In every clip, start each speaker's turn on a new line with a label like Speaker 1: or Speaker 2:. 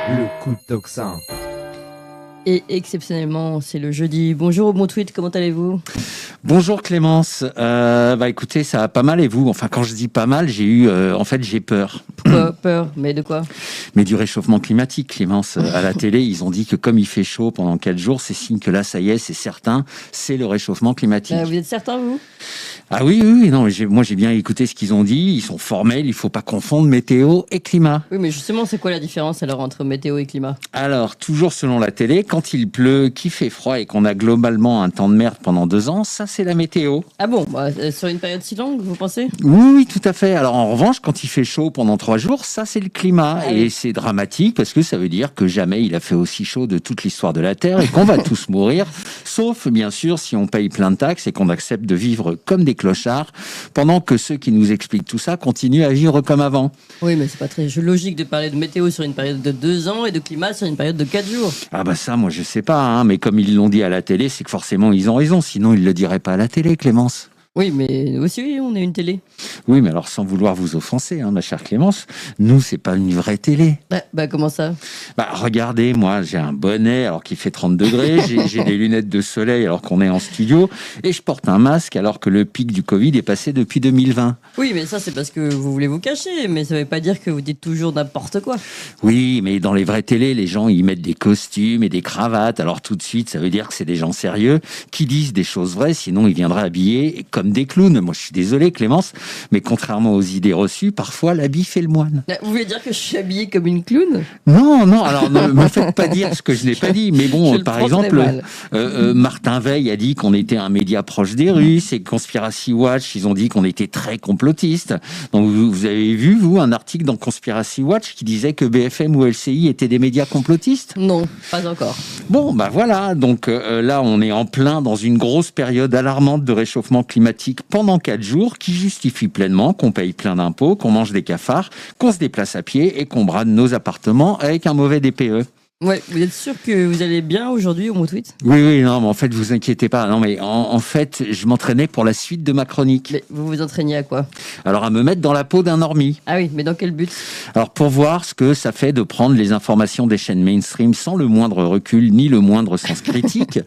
Speaker 1: Le coup de tocsin.
Speaker 2: Et exceptionnellement, c'est le jeudi. Bonjour au bon tweet, comment allez-vous ?
Speaker 3: Bonjour Clémence, écoutez, ça va pas mal et vous ? Enfin, quand je dis pas mal, j'ai peur.
Speaker 2: Pourquoi peur ? Mais de quoi ?
Speaker 3: Mais du réchauffement climatique, Clémence. À la télé, ils ont dit que comme il fait chaud pendant 4 jours, c'est signe que là, ça y est, c'est certain, c'est le réchauffement climatique.
Speaker 2: Vous êtes certain, vous ?
Speaker 3: Ah oui, non, moi j'ai bien écouté ce qu'ils ont dit, ils sont formels, il faut pas confondre météo et climat.
Speaker 2: Oui, mais justement, c'est quoi la différence alors entre météo et climat ?
Speaker 3: Alors, toujours selon la télé, quand il pleut, qu'il fait froid et qu'on a globalement un temps de merde pendant 2 ans, ça c'est la météo.
Speaker 2: Ah bon, sur une période si longue, vous pensez ?
Speaker 3: Oui, tout à fait. Alors en revanche, quand il fait chaud pendant 3 jours, ça c'est le climat.
Speaker 2: Ah
Speaker 3: et
Speaker 2: oui.
Speaker 3: c'est dramatique parce que ça veut dire que jamais il a fait aussi chaud de toute l'histoire de la Terre et qu'on va tous mourir, sauf bien sûr si on paye plein de taxes et qu'on accepte de vivre comme des clochards, pendant que ceux qui nous expliquent tout ça continuent à vivre comme avant.
Speaker 2: Oui, mais c'est pas très logique de parler de météo sur une période de 2 ans et de climat sur une période de 4 jours.
Speaker 3: Ah bah ça, moi je sais pas, hein, mais comme ils l'ont dit à la télé, c'est que forcément ils ont raison, sinon ils le diraient pas à la télé, Clémence.
Speaker 2: Oui, mais nous aussi, oui, on est une télé.
Speaker 3: Oui, mais alors sans vouloir vous offenser, hein, ma chère Clémence, nous c'est pas une vraie télé.
Speaker 2: Comment ça ?
Speaker 3: Regardez, moi j'ai un bonnet alors qu'il fait 30 degrés, j'ai des lunettes de soleil alors qu'on est en studio, et je porte un masque alors que le pic du Covid est passé depuis 2020.
Speaker 2: Oui, mais ça, c'est parce que vous voulez vous cacher, mais ça veut pas dire que vous dites toujours n'importe quoi.
Speaker 3: Oui, mais dans les vraies télés, les gens ils mettent des costumes et des cravates, alors tout de suite ça veut dire que c'est des gens sérieux qui disent des choses vraies, sinon ils viendraient habillés comme des clowns. Moi je suis désolé Clémence, mais contrairement aux idées reçues, parfois l'habit fait le moine.
Speaker 2: Vous voulez dire que je suis habillée comme une clown ?
Speaker 3: Non, alors ne me faites pas dire ce que je n'ai pas dit, mais bon, par exemple, Martin Veil a dit qu'on était un média proche des Russes, et Conspiracy Watch, ils ont dit qu'on était très complotistes. Donc vous avez vu, vous, un article dans Conspiracy Watch qui disait que BFM ou LCI étaient des médias complotistes ?
Speaker 2: Non, pas encore.
Speaker 3: Bon, voilà, donc là on est en plein dans une grosse période alarmante de réchauffement climatique pendant 4 jours qui justifie pleinement qu'on paye plein d'impôts, qu'on mange des cafards, qu'on se déplace à pied et qu'on brade nos appartements avec un mauvais DPE.
Speaker 2: Ouais, vous êtes sûr que vous allez bien aujourd'hui au mon tweet ?
Speaker 3: Oui, non, mais en fait, vous inquiétez pas. Non, mais en fait, je m'entraînais pour la suite de ma chronique.
Speaker 2: Mais vous vous entraîniez à quoi ?
Speaker 3: Alors, à me mettre dans la peau d'un normie.
Speaker 2: Ah oui, mais dans quel but ?
Speaker 3: Alors, pour voir ce que ça fait de prendre les informations des chaînes mainstream sans le moindre recul ni le moindre sens critique,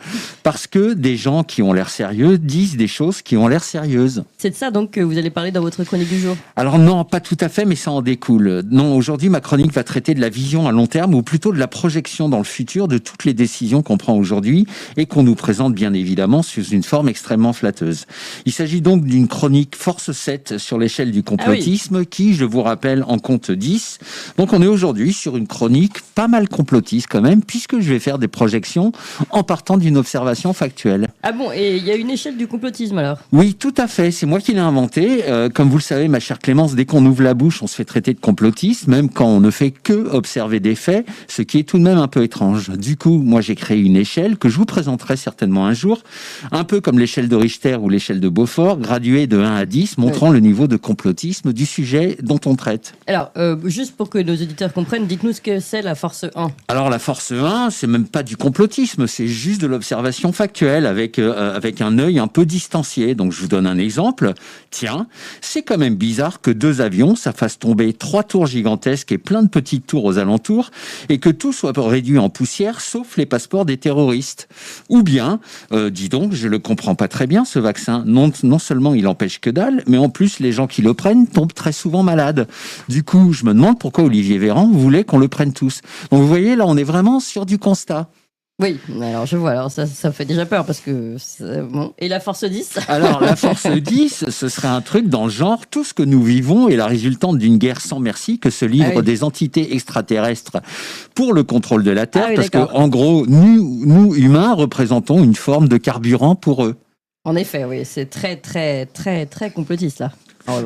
Speaker 3: parce que des gens qui ont l'air sérieux disent des choses qui ont l'air sérieuses.
Speaker 2: C'est de ça donc que vous allez parler dans votre chronique du jour ?
Speaker 3: Alors non, pas tout à fait, mais ça en découle. Non, aujourd'hui, ma chronique va traiter de la vision à long terme, ou plutôt de la projection dans le futur de toutes les décisions qu'on prend aujourd'hui et qu'on nous présente bien évidemment sous une forme extrêmement flatteuse. Il s'agit donc d'une chronique force 7 sur l'échelle du complotisme qui, je vous rappelle, en compte 10. Donc on est aujourd'hui sur une chronique pas mal complotiste quand même, puisque je vais faire des projections en partant d'une observation factuelle.
Speaker 2: Ah bon, et il y a une échelle du complotisme alors ?
Speaker 3: Oui, tout à fait, c'est moi qui l'ai inventé. Comme vous le savez, ma chère Clémence, dès qu'on ouvre la bouche, on se fait traiter de complotiste, même quand on ne fait que observer des faits, ce qui est tout de même un peu étrange. Du coup, moi j'ai créé une échelle que je vous présenterai certainement un jour, un peu comme l'échelle de Richter ou l'échelle de Beaufort, graduée de 1 à 10, montrant le niveau de complotisme du sujet dont on traite.
Speaker 2: Alors, juste pour que nos auditeurs comprennent, dites-nous ce que c'est la force 1.
Speaker 3: Alors la force 1, c'est même pas du complotisme, c'est juste de l'observation factuelle avec un œil un peu distancié. Donc je vous donne un exemple. Tiens, c'est quand même bizarre que 2 avions, ça fasse tomber 3 tours gigantesques et plein de petites tours aux alentours, et que tout soit réduit en poussière, sauf les passeports des terroristes. Ou bien, dis donc, je le comprends pas très bien, ce vaccin. Non seulement il empêche que dalle, mais en plus, les gens qui le prennent tombent très souvent malades. Du coup, je me demande pourquoi Olivier Véran voulait qu'on le prenne tous. Donc vous voyez, là, on est vraiment sur du constat.
Speaker 2: Oui, alors je vois, alors ça fait déjà peur parce que... Bon. Et la force 10 ?
Speaker 3: Alors, la force 10, ce serait un truc dans le genre, tout ce que nous vivons est la résultante d'une guerre sans merci que se livrent des entités extraterrestres pour le contrôle de la Terre, parce que, en gros, nous, humains, représentons une forme de carburant pour eux.
Speaker 2: En effet, oui, c'est très, très, très, très complotiste, là.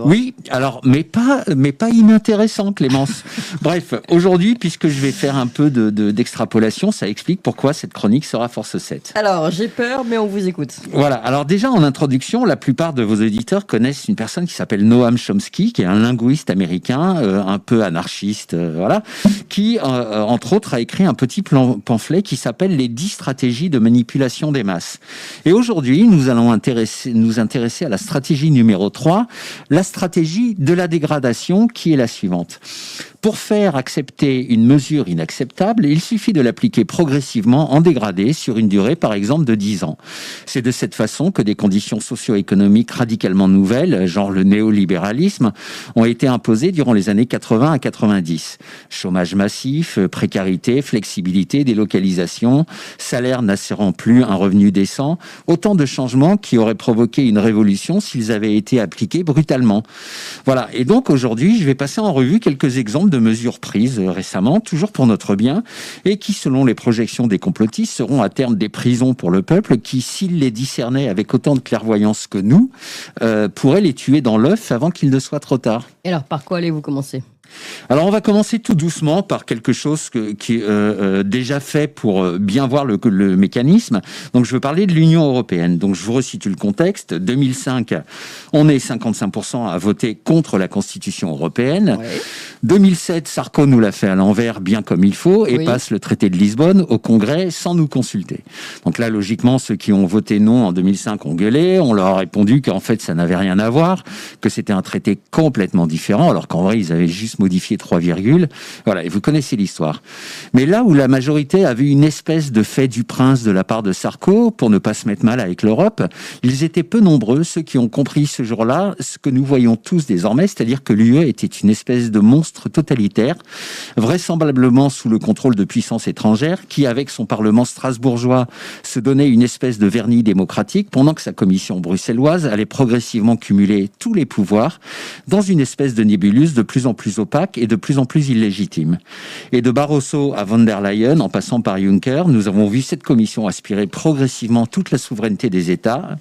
Speaker 3: Oui, alors, mais pas inintéressant, Clémence. Bref, aujourd'hui, puisque je vais faire un peu d'extrapolation, ça explique pourquoi cette chronique sera force 7.
Speaker 2: Alors, j'ai peur, mais on vous écoute.
Speaker 3: Voilà, alors déjà en introduction, la plupart de vos auditeurs connaissent une personne qui s'appelle Noam Chomsky, qui est un linguiste américain, un peu anarchiste, voilà, qui, entre autres, a écrit un petit pamphlet qui s'appelle « Les 10 stratégies de manipulation des masses ». Et aujourd'hui, nous allons nous intéresser à la stratégie numéro 3, la stratégie de la dégradation, qui est la suivante. Pour faire accepter une mesure inacceptable, il suffit de l'appliquer progressivement en dégradé sur une durée, par exemple, de 10 ans. C'est de cette façon que des conditions socio-économiques radicalement nouvelles, genre le néolibéralisme, ont été imposées durant les années 80 à 90. Chômage massif, précarité, flexibilité, délocalisation, salaire n'assurant plus un revenu décent, autant de changements qui auraient provoqué une révolution s'ils avaient été appliqués brutalement. Voilà, et donc aujourd'hui, je vais passer en revue quelques exemples de mesures prises récemment, toujours pour notre bien, et qui, selon les projections des complotistes, seront à terme des prisons pour le peuple qui, s'il les discernait avec autant de clairvoyance que nous, pourrait les tuer dans l'œuf avant qu'il ne soit trop tard.
Speaker 2: Et alors, par quoi allez-vous commencer ?
Speaker 3: Alors, on va commencer tout doucement par quelque chose qui est déjà fait pour bien voir le mécanisme. Donc, je veux parler de l'Union européenne. Donc, je vous resitue le contexte. 2005, on est 55% à voter contre la Constitution européenne. Ouais. 2007, Sarko nous l'a fait à l'envers, bien comme il faut, et passe le traité de Lisbonne au Congrès sans nous consulter. Donc là, logiquement, ceux qui ont voté non en 2005 ont gueulé. On leur a répondu qu'en fait, ça n'avait rien à voir, que c'était un traité complètement différent, alors qu'en vrai, ils avaient juste modifié 3 virgules. Voilà, et vous connaissez l'histoire. Mais là où la majorité a vu une espèce de fait du prince de la part de Sarko, pour ne pas se mettre mal avec l'Europe, ils étaient peu nombreux, ceux qui ont compris ce jour-là ce que nous voyons tous désormais, c'est-à-dire que l'UE était une espèce de monstre totalitaire, vraisemblablement sous le contrôle de puissances étrangères, qui, avec son parlement strasbourgeois, se donnait une espèce de vernis démocratique, pendant que sa commission bruxelloise allait progressivement cumuler tous les pouvoirs dans une espèce de nébuleuse de plus en plus opaque et de plus en plus illégitime. Et de Barroso à von der Leyen, en passant par Juncker, nous avons vu cette commission aspirer progressivement toute la souveraineté des États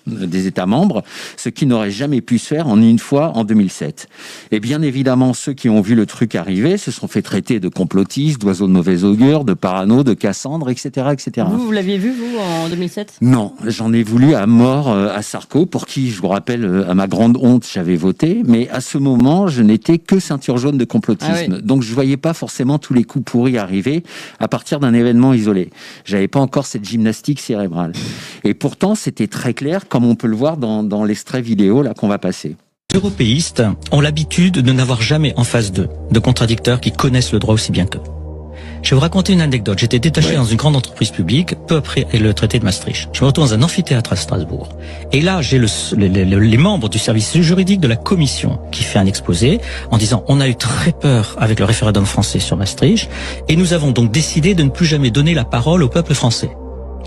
Speaker 3: membres, ce qui n'aurait jamais pu se faire en une fois en 2007. Et bien évidemment, ceux qui ont vu le truc arriver se sont fait traiter de complotistes, d'oiseaux de mauvais augure, de parano, de Cassandre, etc., etc.
Speaker 2: Vous l'aviez vu, vous, en 2007 ?
Speaker 3: Non, j'en ai voulu à mort à Sarko, pour qui, je vous rappelle, à ma grande honte, j'avais voté, mais à ce moment, je n'étais que ceinture jaune de complotisme. Ah oui. Donc je voyais pas forcément tous les coups pourris arriver à partir d'un événement isolé. J'avais pas encore cette gymnastique cérébrale. Et pourtant, c'était très clair, comme on peut le voir dans l'extrait vidéo là qu'on va passer.
Speaker 1: Les européistes ont l'habitude de n'avoir jamais en face d'eux de contradicteurs qui connaissent le droit aussi bien qu'eux. Je vais vous raconter une anecdote. J'étais détaché dans une grande entreprise publique peu après le traité de Maastricht. Je me retrouve dans un amphithéâtre à Strasbourg. Et là, j'ai les membres du service juridique de la commission qui fait un exposé en disant on a eu très peur avec le référendum français sur Maastricht et nous avons donc décidé de ne plus jamais donner la parole au peuple français.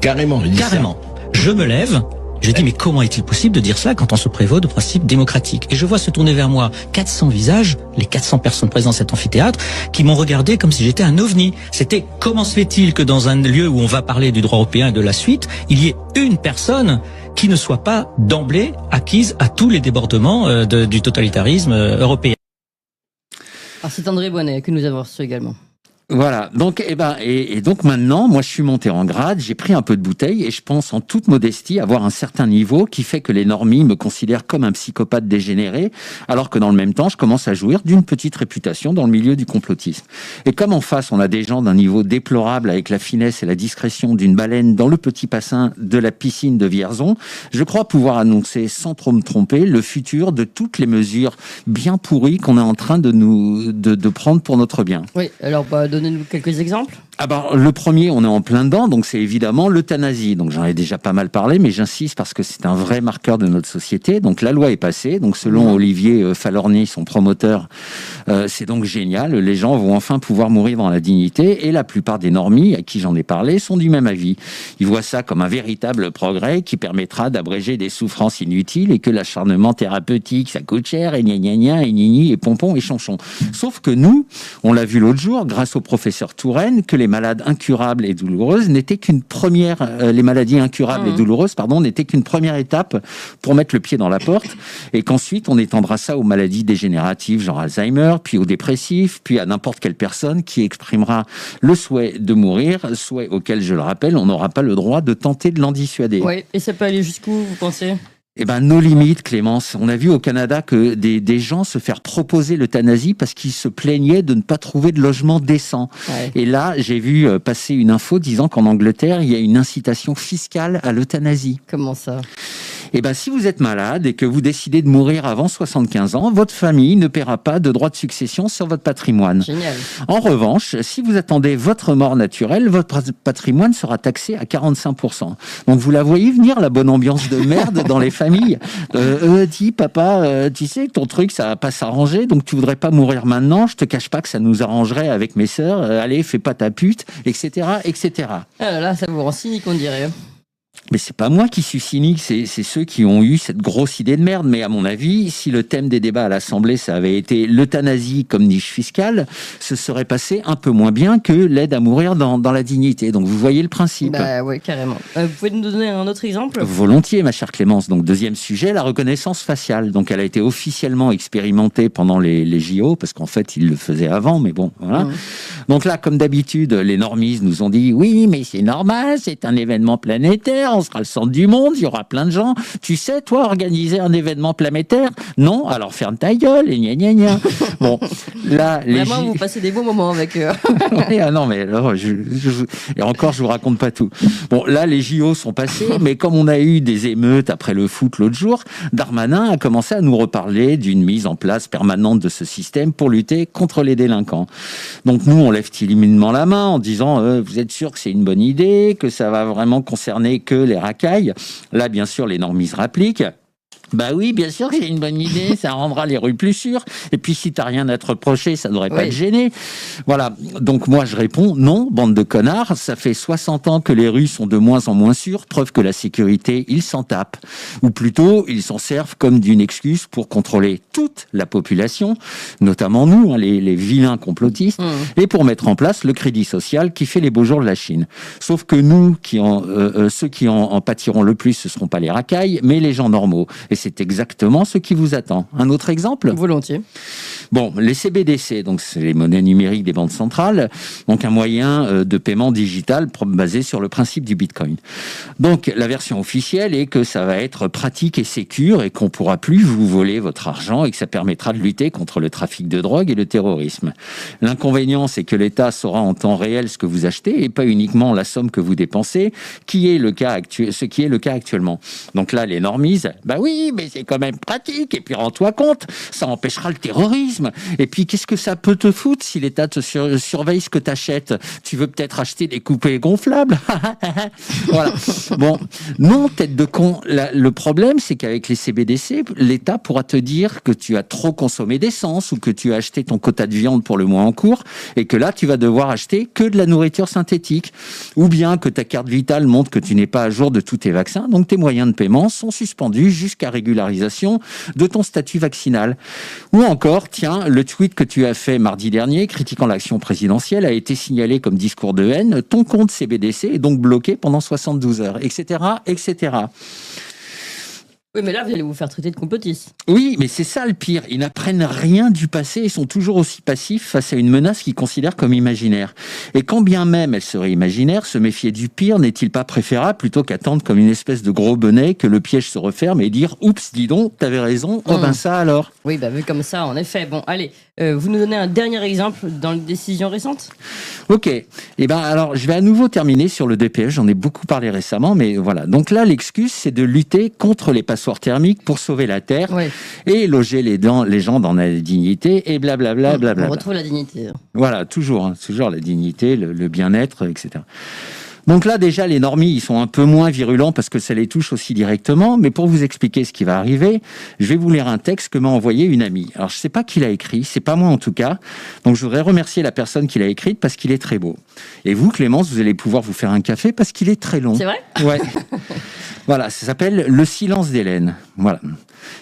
Speaker 4: Carrément.
Speaker 1: Carrément. Je me lève. Je dis, mais comment est-il possible de dire cela quand on se prévaut de principes démocratiques? Et je vois se tourner vers moi 400 visages, les 400 personnes présentes dans cet amphithéâtre, qui m'ont regardé comme si j'étais un ovni. C'était, comment se fait-il que dans un lieu où on va parler du droit européen et de la suite, il y ait une personne qui ne soit pas d'emblée acquise à tous les débordements du totalitarisme européen?
Speaker 2: Alors c'est André Bonnet que nous avons reçu également.
Speaker 3: Voilà, donc donc maintenant, moi je suis monté en grade, j'ai pris un peu de bouteille et je pense en toute modestie avoir un certain niveau qui fait que les normies me considèrent comme un psychopathe dégénéré, alors que dans le même temps, je commence à jouir d'une petite réputation dans le milieu du complotisme. Et comme en face, on a des gens d'un niveau déplorable avec la finesse et la discrétion d'une baleine dans le petit bassin de la piscine de Vierzon, je crois pouvoir annoncer sans trop me tromper le futur de toutes les mesures bien pourries qu'on est en train de prendre pour notre bien.
Speaker 2: Oui, alors donnez-nous quelques exemples.
Speaker 3: Ah bah, le premier, on est en plein dedans, donc c'est évidemment l'euthanasie. Donc j'en ai déjà pas mal parlé, mais j'insiste parce que c'est un vrai marqueur de notre société. Donc la loi est passée. Donc selon Olivier Falorni, son promoteur, c'est donc génial. Les gens vont enfin pouvoir mourir dans la dignité. Et la plupart des normies à qui j'en ai parlé sont du même avis. Ils voient ça comme un véritable progrès qui permettra d'abréger des souffrances inutiles et que l'acharnement thérapeutique, ça coûte cher et gna gna gna et nini et pompon et chanchon. Sauf que nous, on l'a vu l'autre jour, grâce au professeur Touraine, que les malades incurables et douloureuses n'étaient qu'une première, les maladies incurables et douloureuses, n'étaient qu'une première étape pour mettre le pied dans la porte, et qu'ensuite on étendra ça aux maladies dégénératives, genre Alzheimer, puis aux dépressifs, puis à n'importe quelle personne qui exprimera le souhait de mourir, souhait auquel, je le rappelle, on n'aura pas le droit de tenter de l'en dissuader.
Speaker 2: Oui, et ça peut aller jusqu'où, vous pensez ?
Speaker 3: Eh ben, nos limites, Clémence. On a vu au Canada que des gens se faire proposer l'euthanasie parce qu'ils se plaignaient de ne pas trouver de logement décent. Ouais. Et là, j'ai vu passer une info disant qu'en Angleterre, il y a une incitation fiscale à l'euthanasie.
Speaker 2: Comment ça ?
Speaker 3: Si vous êtes malade et que vous décidez de mourir avant 75 ans, votre famille ne paiera pas de droit de succession sur votre patrimoine.
Speaker 2: Génial.
Speaker 3: En revanche, si vous attendez votre mort naturelle, votre patrimoine sera taxé à 45%. Donc vous la voyez venir, la bonne ambiance de merde dans les familles. Dis papa, tu sais que ton truc ça va pas s'arranger, donc tu voudrais pas mourir maintenant. Je te cache pas que ça nous arrangerait avec mes sœurs. Allez, fais pas ta pute, etc., etc.
Speaker 2: Ah là, ça vous rend cynique, on dirait.
Speaker 3: Mais c'est pas moi qui suis cynique, c'est ceux qui ont eu cette grosse idée de merde. Mais à mon avis, si le thème des débats à l'Assemblée, ça avait été l'euthanasie comme niche fiscale, ce serait passé un peu moins bien que l'aide à mourir dans la dignité. Donc vous voyez le principe.
Speaker 2: Bah oui, carrément. Vous pouvez nous donner un autre exemple ?
Speaker 3: Volontiers, ma chère Clémence. Donc deuxième sujet, la reconnaissance faciale. Donc elle a été officiellement expérimentée pendant les JO, parce qu'en fait, ils le faisaient avant, mais bon, voilà. Donc là, comme d'habitude, les normistes nous ont dit « Oui, mais c'est normal, c'est un événement planétaire, on sera le centre du monde, il y aura plein de gens. Tu sais, toi, organiser un événement planétaire? Non, alors ferme ta gueule et gna gna gna. » Bon, là,
Speaker 2: Vraiment, vous passez des beaux moments avec eux.
Speaker 3: Oui, ah non, mais alors, et encore, je vous raconte pas tout. Bon, là, les JO sont passés, mais comme on a eu des émeutes après le foot l'autre jour, Darmanin a commencé à nous reparler d'une mise en place permanente de ce système pour lutter contre les délinquants. Donc nous, on lève timidement la main en disant vous êtes sûr que c'est une bonne idée, que ça va vraiment concerner que les racailles? Là, bien sûr, les normistes rappliquent. Bah oui, bien sûr que c'est une bonne idée, ça rendra les rues plus sûres. Et puis si t'as rien à te reprocher, ça devrait pas te gêner. Voilà, donc moi je réponds non, bande de connards, ça fait 60 ans que les rues sont de moins en moins sûres, preuve que la sécurité, ils s'en tapent. Ou plutôt, ils s'en servent comme d'une excuse pour contrôler toute la population, notamment nous, les vilains complotistes, et pour mettre en place le crédit social qui fait les beaux jours de la Chine. Sauf que nous, ceux qui en pâtiront le plus, ce seront pas les racailles, mais les gens normaux. Et c'est exactement ce qui vous attend. Un autre exemple ?
Speaker 2: Volontiers.
Speaker 3: Bon, les CBDC, donc c'est les monnaies numériques des banques centrales, donc un moyen de paiement digital basé sur le principe du Bitcoin. Donc la version officielle est que ça va être pratique et sécure et qu'on pourra plus vous voler votre argent et que ça permettra de lutter contre le trafic de drogue et le terrorisme. L'inconvénient, c'est que l'État saura en temps réel ce que vous achetez et pas uniquement la somme que vous dépensez, ce qui est le cas actuellement. Donc là, les normistes, bah oui, mais c'est quand même pratique, et puis rends-toi compte, ça empêchera le terrorisme. Et puis, qu'est-ce que ça peut te foutre si l'État te surveille ce que tu achètes? Tu veux peut-être acheter des coupées gonflables? Voilà. Bon, non, tête de con. Le problème, c'est qu'avec les CBDC, l'État pourra te dire que tu as trop consommé d'essence ou que tu as acheté ton quota de viande pour le mois en cours et que là, tu vas devoir acheter que de la nourriture synthétique. Ou bien que ta carte vitale montre que tu n'es pas à jour de tous tes vaccins, donc tes moyens de paiement sont suspendus jusqu'à régularisation de ton statut vaccinal. Ou encore, tiens, le tweet que tu as fait mardi dernier, critiquant l'action présidentielle, a été signalé comme discours de haine. Ton compte CBDC est donc bloqué pendant 72 heures, etc., etc.
Speaker 2: Oui, mais là, vous allez vous faire traiter de complotiste.
Speaker 3: Oui, mais c'est ça le pire. Ils n'apprennent rien du passé et sont toujours aussi passifs face à une menace qu'ils considèrent comme imaginaire. Et quand bien même elle serait imaginaire, se méfier du pire n'est-il pas préférable plutôt qu'attendre comme une espèce de gros bonnet que le piège se referme et dire « Oups, dis donc, t'avais raison, oh ben ça alors ».
Speaker 2: Oui, bah vu comme ça, en effet. Bon, allez, vous nous donnez un dernier exemple dans les décisions récentes ?
Speaker 3: Ok. Eh ben alors, je vais à nouveau terminer sur le DPE. J'en ai beaucoup parlé récemment, mais voilà. Donc là, l'excuse, c'est de lutter contre les passoires thermiques pour sauver la Terre et loger les gens dans la dignité et blablabla.
Speaker 2: On retrouve la dignité.
Speaker 3: Voilà, toujours la dignité, le bien-être, etc. Donc là, déjà, les normies, ils sont un peu moins virulents parce que ça les touche aussi directement. Mais pour vous expliquer ce qui va arriver, je vais vous lire un texte que m'a envoyé une amie. Alors, je sais pas qui l'a écrit, c'est pas moi en tout cas. Donc, je voudrais remercier la personne qui l'a écrit parce qu'il est très beau. Et vous, Clémence, vous allez pouvoir vous faire un café parce qu'il est très long.
Speaker 2: C'est vrai ?
Speaker 3: Ouais. Voilà, ça s'appelle Le silence d'Hélène. Voilà.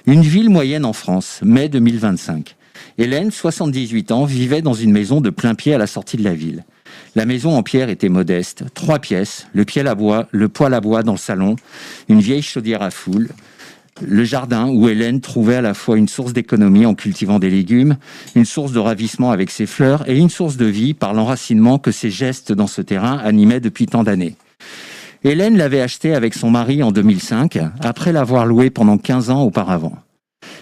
Speaker 3: Une ville moyenne en France, mai 2025. Hélène, 78 ans, vivait dans une maison de plein pied à la sortie de la ville. La maison en pierre était modeste, 3 pièces, le poêle à bois dans le salon, une vieille chaudière à foules, le jardin où Hélène trouvait à la fois une source d'économie en cultivant des légumes, une source de ravissement avec ses fleurs et une source de vie par l'enracinement que ses gestes dans ce terrain animaient depuis tant d'années. Hélène l'avait acheté avec son mari en 2005, après l'avoir loué pendant 15 ans auparavant.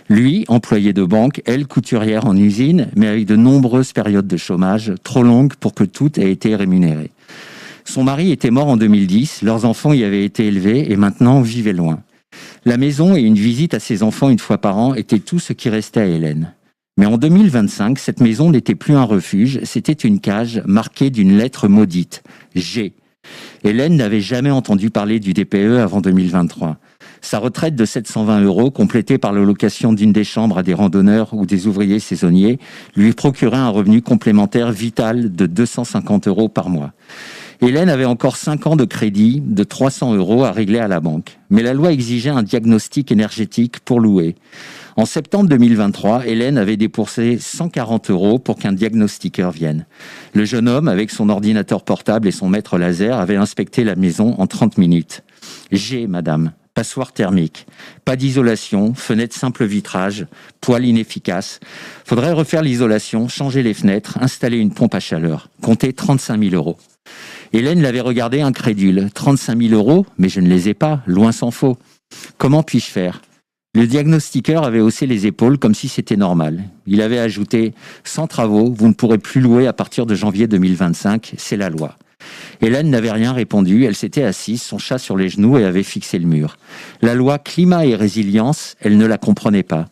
Speaker 3: Lui, employé de banque, elle, couturière en usine, mais avec de nombreuses périodes de chômage, trop longues pour que tout ait été rémunéré. Son mari était mort en 2010, leurs enfants y avaient été élevés et maintenant vivaient loin. La maison et une visite à ses enfants une fois par an étaient tout ce qui restait à Hélène. Mais en 2025, cette maison n'était plus un refuge, c'était une cage marquée d'une lettre maudite, G. Hélène n'avait jamais entendu parler du DPE avant 2023. Sa retraite de 720 €, complétée par la location d'une des chambres à des randonneurs ou des ouvriers saisonniers, lui procurait un revenu complémentaire vital de 250 € par mois. Hélène avait encore 5 ans de crédit de 300 € à régler à la banque. Mais la loi exigeait un diagnostic énergétique pour louer. En septembre 2023, Hélène avait dépensé 140 € pour qu'un diagnostiqueur vienne. Le jeune homme, avec son ordinateur portable et son mètre laser, avait inspecté la maison en 30 minutes. J'ai, madame, passoire thermique, pas d'isolation, fenêtre simple vitrage, poêle inefficace. Faudrait refaire l'isolation, changer les fenêtres, installer une pompe à chaleur. Comptez 35 000 €. Hélène l'avait regardé incrédule. 35 000 €, mais je ne les ai pas, loin s'en faut. Comment puis-je faire ? Le diagnostiqueur avait haussé les épaules comme si c'était normal. Il avait ajouté « Sans travaux, vous ne pourrez plus louer à partir de janvier 2025, c'est la loi ». Hélène n'avait rien répondu, elle s'était assise, son chat sur les genoux et avait fixé le mur. La loi climat et résilience, elle ne la comprenait pas.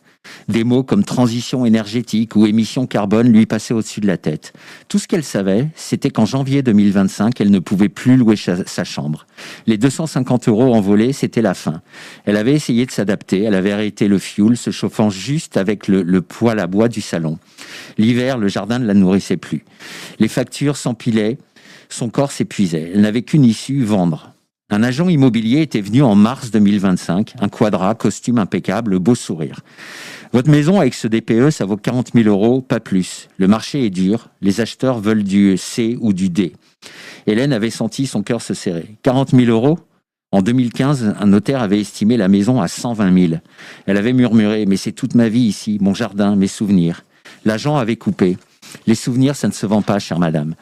Speaker 3: Des mots comme transition énergétique ou émission carbone lui passaient au-dessus de la tête. Tout ce qu'elle savait, c'était qu'en janvier 2025, elle ne pouvait plus louer sa chambre. Les 250 € envolés, c'était la fin. Elle avait essayé de s'adapter, elle avait arrêté le fioul, se chauffant juste avec le poêle à bois du salon. L'hiver, le jardin ne la nourrissait plus. Les factures s'empilaient, son corps s'épuisait. Elle n'avait qu'une issue, vendre. Un agent immobilier était venu en mars 2025, un quadra, costume impeccable, beau sourire. Votre maison avec ce DPE, ça vaut 40 000 €, pas plus. Le marché est dur, les acheteurs veulent du C ou du D. Hélène avait senti son cœur se serrer. 40 000 €? En 2015, un notaire avait estimé la maison à 120 000. Elle avait murmuré « Mais c'est toute ma vie ici, mon jardin, mes souvenirs. » L'agent avait coupé. « Les souvenirs, ça ne se vend pas, chère madame. »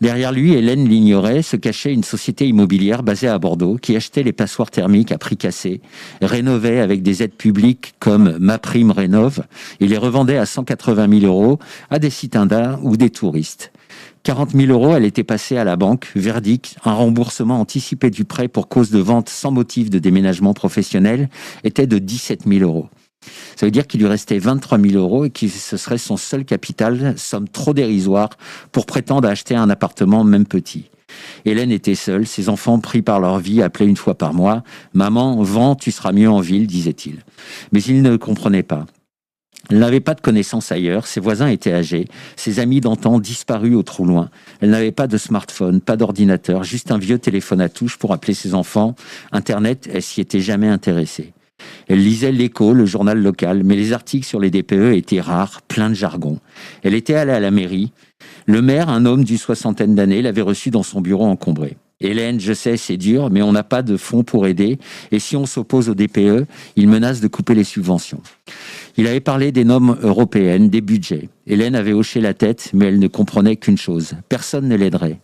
Speaker 3: Derrière lui, Hélène l'ignorait, se cachait une société immobilière basée à Bordeaux qui achetait les passoires thermiques à prix cassé, rénovait avec des aides publiques comme MaPrimeRénov' et les revendait à 180 000 € à des citadins ou des touristes. 40 000 €, elle était passée à la banque, verdict, un remboursement anticipé du prêt pour cause de vente sans motif de déménagement professionnel était de 17 000 €. Ça veut dire qu'il lui restait 23 000 € et que ce serait son seul capital, somme trop dérisoire pour prétendre acheter un appartement même petit. Hélène était seule, ses enfants pris par leur vie appelaient une fois par mois « Maman, vends, tu seras mieux en ville », disait-il. Mais il ne le comprenait pas. Elle n'avait pas de connaissances ailleurs, ses voisins étaient âgés, ses amis d'antan disparus au trop loin. Elle n'avait pas de smartphone, pas d'ordinateur, juste un vieux téléphone à touche pour appeler ses enfants. Internet, elle s'y était jamais intéressée. Elle lisait l'Écho, le journal local, mais les articles sur les DPE étaient rares, pleins de jargon. Elle était allée à la mairie. Le maire, un homme d'une soixantaine d'années, l'avait reçue dans son bureau encombré. « Hélène, je sais, c'est dur, mais on n'a pas de fonds pour aider. Et si on s'oppose au DPE, il menace de couper les subventions. » Il avait parlé des normes européennes, des budgets. Hélène avait hoché la tête, mais elle ne comprenait qu'une chose. Personne ne l'aiderait.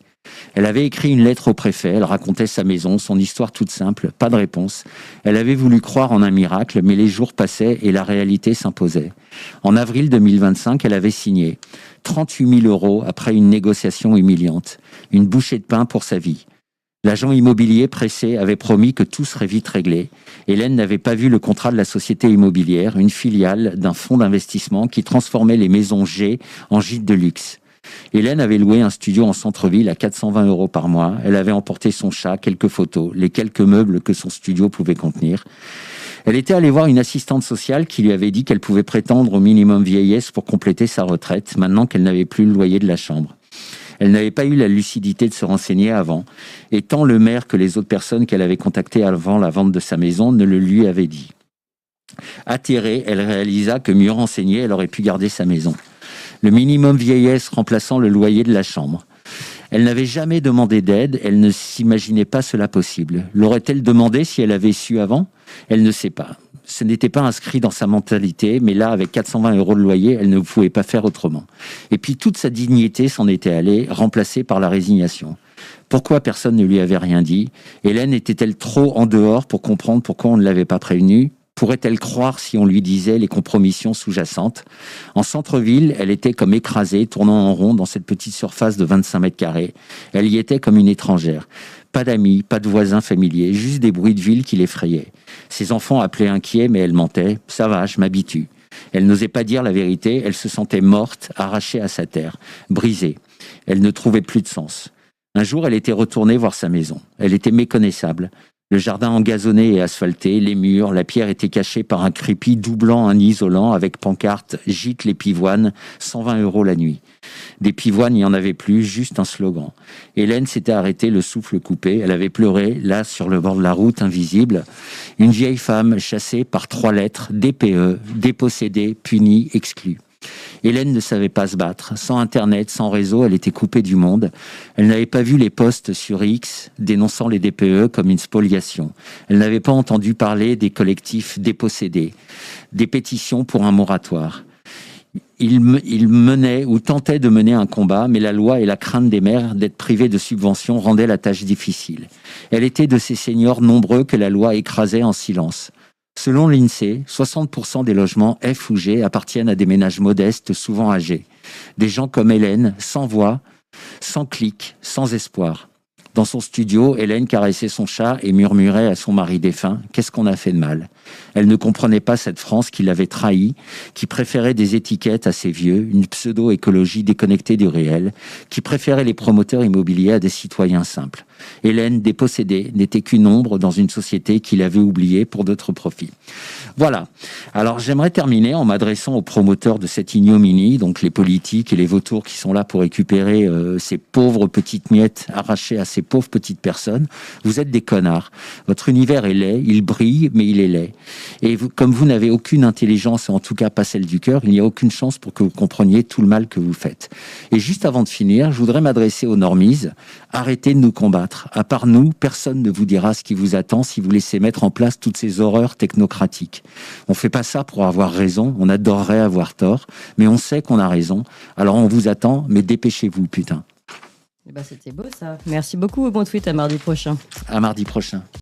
Speaker 3: Elle avait écrit une lettre au préfet, elle racontait sa maison, son histoire toute simple, pas de réponse. Elle avait voulu croire en un miracle, mais les jours passaient et la réalité s'imposait. En avril 2025, elle avait signé 38 000 € après une négociation humiliante, une bouchée de pain pour sa vie. L'agent immobilier pressé avait promis que tout serait vite réglé. Hélène n'avait pas vu le contrat de la société immobilière, une filiale d'un fonds d'investissement qui transformait les maisons G en gîtes de luxe. Hélène avait loué un studio en centre-ville à 420 € par mois. Elle avait emporté son chat, quelques photos, les quelques meubles que son studio pouvait contenir. Elle était allée voir une assistante sociale qui lui avait dit qu'elle pouvait prétendre au minimum vieillesse pour compléter sa retraite, maintenant qu'elle n'avait plus le loyer de la chambre. Elle n'avait pas eu la lucidité de se renseigner avant, et tant le maire que les autres personnes qu'elle avait contactées avant la vente de sa maison ne le lui avaient dit. Atterrée, elle réalisa que mieux renseignée, elle aurait pu garder sa maison. Le minimum vieillesse remplaçant le loyer de la chambre. Elle n'avait jamais demandé d'aide, elle ne s'imaginait pas cela possible. L'aurait-elle demandé si elle avait su avant ? Elle ne sait pas. Ce n'était pas inscrit dans sa mentalité, mais là, avec 420 € de loyer, elle ne pouvait pas faire autrement. Et puis toute sa dignité s'en était allée, remplacée par la résignation. Pourquoi personne ne lui avait rien dit ? Hélène était-elle trop en dehors pour comprendre pourquoi on ne l'avait pas prévenue ? Pourrait-elle croire si on lui disait les compromissions sous-jacentes ? En centre-ville, elle était comme écrasée, tournant en rond dans cette petite surface de 25 mètres carrés. Elle y était comme une étrangère. Pas d'amis, pas de voisins familiers, juste des bruits de ville qui l'effrayaient. Ses enfants appelaient inquiets, mais elle mentait. « Ça va, je m'habitue ». Elle n'osait pas dire la vérité, elle se sentait morte, arrachée à sa terre, brisée. Elle ne trouvait plus de sens. Un jour, elle était retournée voir sa maison. Elle était méconnaissable. Le jardin engazonné et asphalté, les murs, la pierre était cachée par un crépi doublant un isolant avec pancarte « Gîte les pivoines, 120 € la nuit ». Des pivoines, il n'y en avait plus, juste un slogan. Hélène s'était arrêtée, le souffle coupé. Elle avait pleuré, là, sur le bord de la route, invisible. Une vieille femme chassée par 3 lettres, DPE, dépossédée, punie, exclue. Hélène ne savait pas se battre. Sans Internet, sans réseau, elle était coupée du monde. Elle n'avait pas vu les posts sur X dénonçant les DPE comme une spoliation. Elle n'avait pas entendu parler des collectifs dépossédés, des pétitions pour un moratoire. Il menait ou tentait de mener un combat, mais la loi et la crainte des maires d'être privés de subventions rendaient la tâche difficile. Elle était de ces seniors nombreux que la loi écrasait en silence. Selon l'INSEE, 60% des logements F ou G appartiennent à des ménages modestes, souvent âgés. Des gens comme Hélène, sans voix, sans clic, sans espoir. Dans son studio, Hélène caressait son chat et murmurait à son mari défunt « Qu'est-ce qu'on a fait de mal ?» Elle ne comprenait pas cette France qui l'avait trahie, qui préférait des étiquettes à ses vieux, une pseudo-écologie déconnectée du réel, qui préférait les promoteurs immobiliers à des citoyens simples. Hélène, dépossédée, n'était qu'une ombre dans une société qui l'avait oubliée pour d'autres profits. Voilà. Alors j'aimerais terminer en m'adressant aux promoteurs de cette ignominie, donc les politiques et les vautours qui sont là pour récupérer ces pauvres petites miettes arrachées à ces pauvres petites personnes. Vous êtes des connards. Votre univers est laid, il brille, mais il est laid. Et vous, comme vous n'avez aucune intelligence, en tout cas pas celle du cœur, il n'y a aucune chance pour que vous compreniez tout le mal que vous faites. Et juste avant de finir, je voudrais m'adresser aux normies. Arrêtez de nous combattre. À part nous, personne ne vous dira ce qui vous attend si vous laissez mettre en place toutes ces horreurs technocratiques. On fait pas ça pour avoir raison, on adorerait avoir tort, mais on sait qu'on a raison. Alors on vous attend, mais dépêchez-vous, putain.
Speaker 2: Eh ben, c'était beau ça. Merci beaucoup, bon tweet, à mardi prochain.
Speaker 3: À mardi prochain.